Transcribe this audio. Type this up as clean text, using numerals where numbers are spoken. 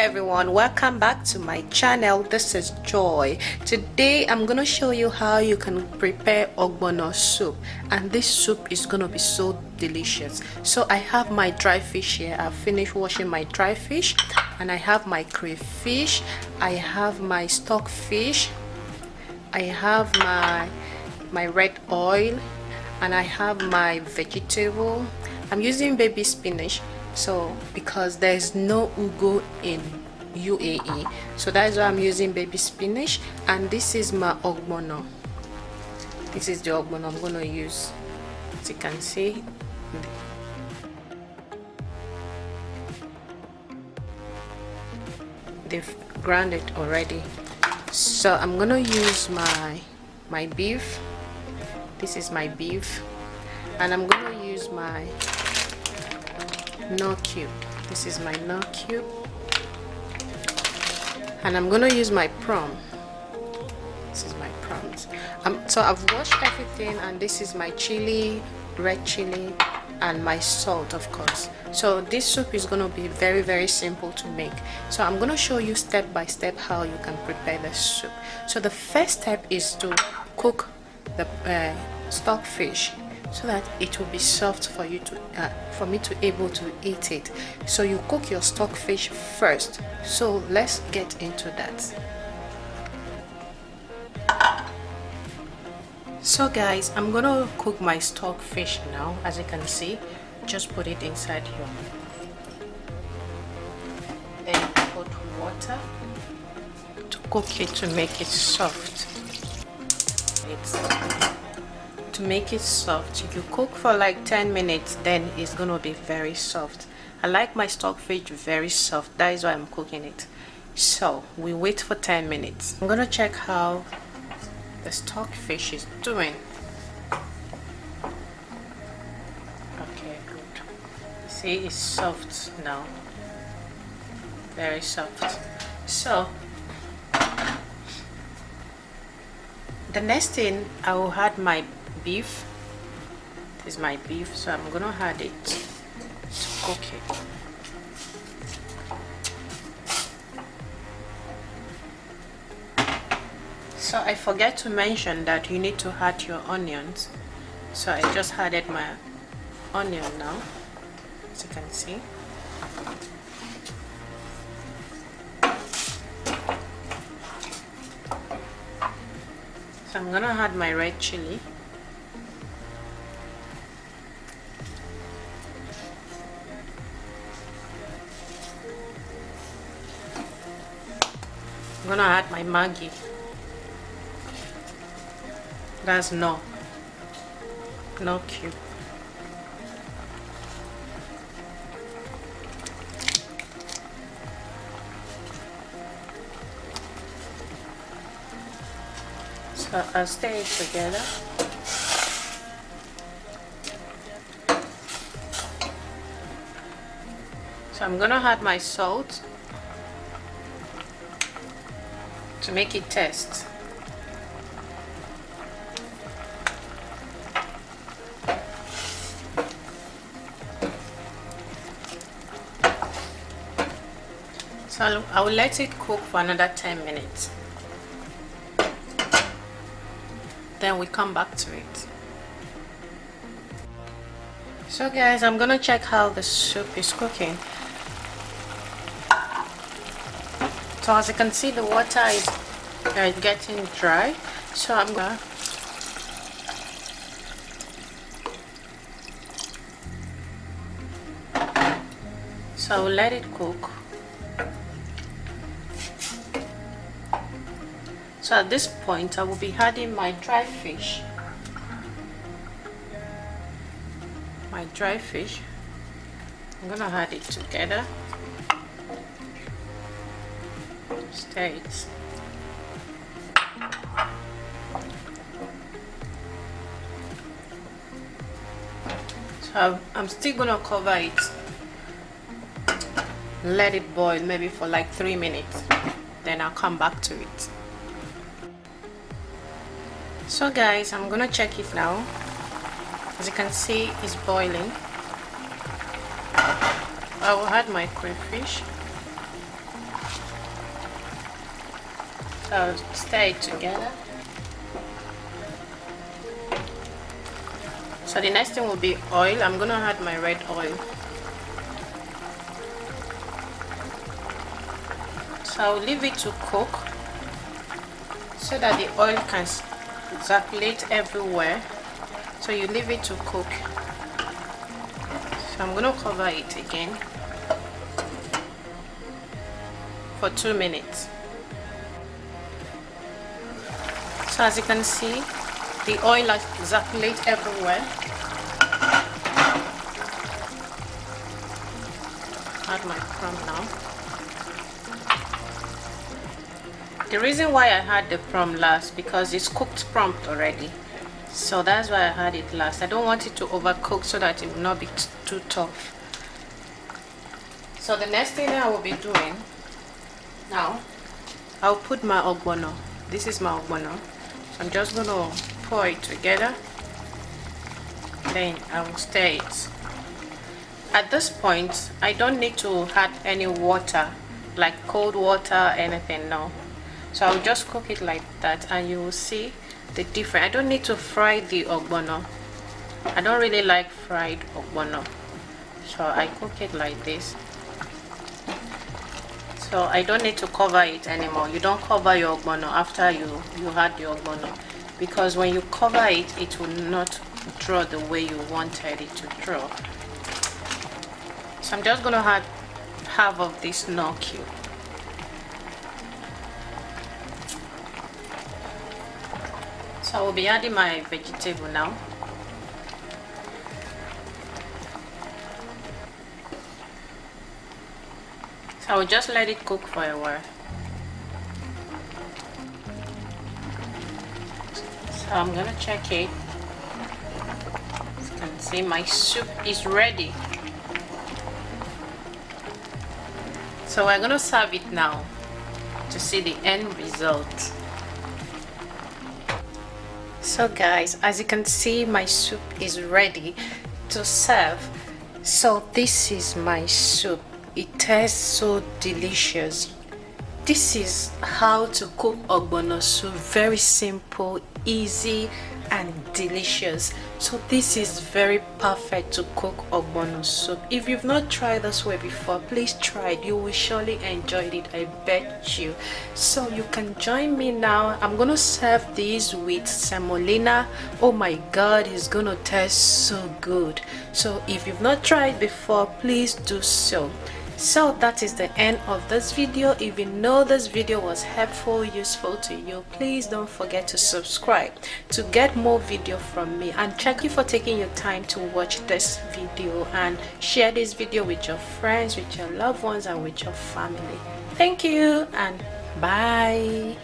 everyone, welcome back to my channel. This is Joy. Today I'm gonna show you how you can prepare ogbono soup, and this soup is gonna be so delicious. So I have my dry fish here. I've finished washing my dry fish, and I have my crayfish, I have my stock fish, I have my red oil, and I have my vegetable. I'm using baby spinach, so because there's no ugu in UAE, so that's why I'm using baby spinach. And this is my ogbono. This is the ogbono I'm gonna use. As you can see, they've ground it already. So I'm gonna use my beef. This is my beef, and I'm gonna use my no cube. This is my no cube, and I'm gonna use my prawn. This is my prawns. So I've washed everything, and this is my chili, red chili, and my salt, of course. So this soup is gonna be very, very simple to make. So I'm gonna show you step by step how you can prepare the soup. So the first step is to cook the stock fish, so that it will be soft for you to for me to able to eat it. So you cook your stock fish first. So let's get into that. So guys, I'm gonna cook my stock fish now. As you can see, just put it inside here, then put water to cook it to make it soft. To make it soft, you cook for like 10 minutes, then it's gonna be very soft. I like my stock fish very soft, that is why I'm cooking it. So we wait for 10 minutes. I'm gonna check how the stock fish is doing. Okay, good. See, it's soft now, very soft. So the next thing, I will add my beef. This is my beef, so I'm gonna add it to cook it. So I forget to mention that you need to add your onions, so I just added my onion now, as you can see. So I'm gonna add my red chili. I'm gonna add my Maggi. That's no cube. So I'll stir it together. So I'm gonna add my salt to make it taste. So I will let it cook for another 10 minutes. Then we come back to it. So guys, I'm gonna check how the soup is cooking. So as you can see, the water is getting dry. So I'm gonna I will let it cook. So at this point, I will be adding my dry fish. I'm gonna add it together. Stir it. So I'm still gonna cover it. Let it boil maybe for like 3 minutes. Then I'll come back to it. So guys, I'm gonna check it now. As you can see, it's boiling. I will add my crayfish. So I'll stir it together. So the next thing will be oil. I'm gonna add my red oil. So I'll leave it to cook so that the oil can circulate everywhere. So you leave it to cook. So I'm gonna cover it again for 2 minutes. So as you can see, the oil has circulated everywhere. Add my crumb now. The reason why I had the crumb last because it's cooked prompt already. So that's why I had it last. I don't want it to overcook so that it will not be too tough. So the next thing I will be doing now, I'll put my ogbono. This is my ogbono. So I'm just gonna pour it together. Then I will stir it. At this point, I don't need to add any water, like cold water, anything, no. So I'll just cook it like that, and you will see the difference. I don't need to fry the ogbono. I don't really like fried ogbono, so I cook it like this. So I don't need to cover it anymore. You don't cover your ogbono after you had the ogbono, because when you cover it, it will not draw the way you wanted it to draw. So I'm just gonna add half of this knorr cube. So I will be adding my vegetable now. So I will just let it cook for a while. So I'm gonna check it. As you can see, my soup is ready. So we're gonna serve it now to see the end result. So guys, as you can see, my soup is ready to serve. So this is my soup. It tastes so delicious. This is how to cook ogbono soup. Very simple, easy and delicious. So this is very perfect to cook ogbono soup. If you've not tried this way before, please try it. You will surely enjoy it, I bet you. So you can join me now. I'm gonna serve this with semolina. Oh my god, it's gonna taste so good. So if you've not tried before, please do so. So that is the end of this video. If you know this video was helpful, useful to you, please don't forget to subscribe to get more video from me, and thank you for taking your time to watch this video, and share this video with your friends, with your loved ones, and with your family. Thank you and bye.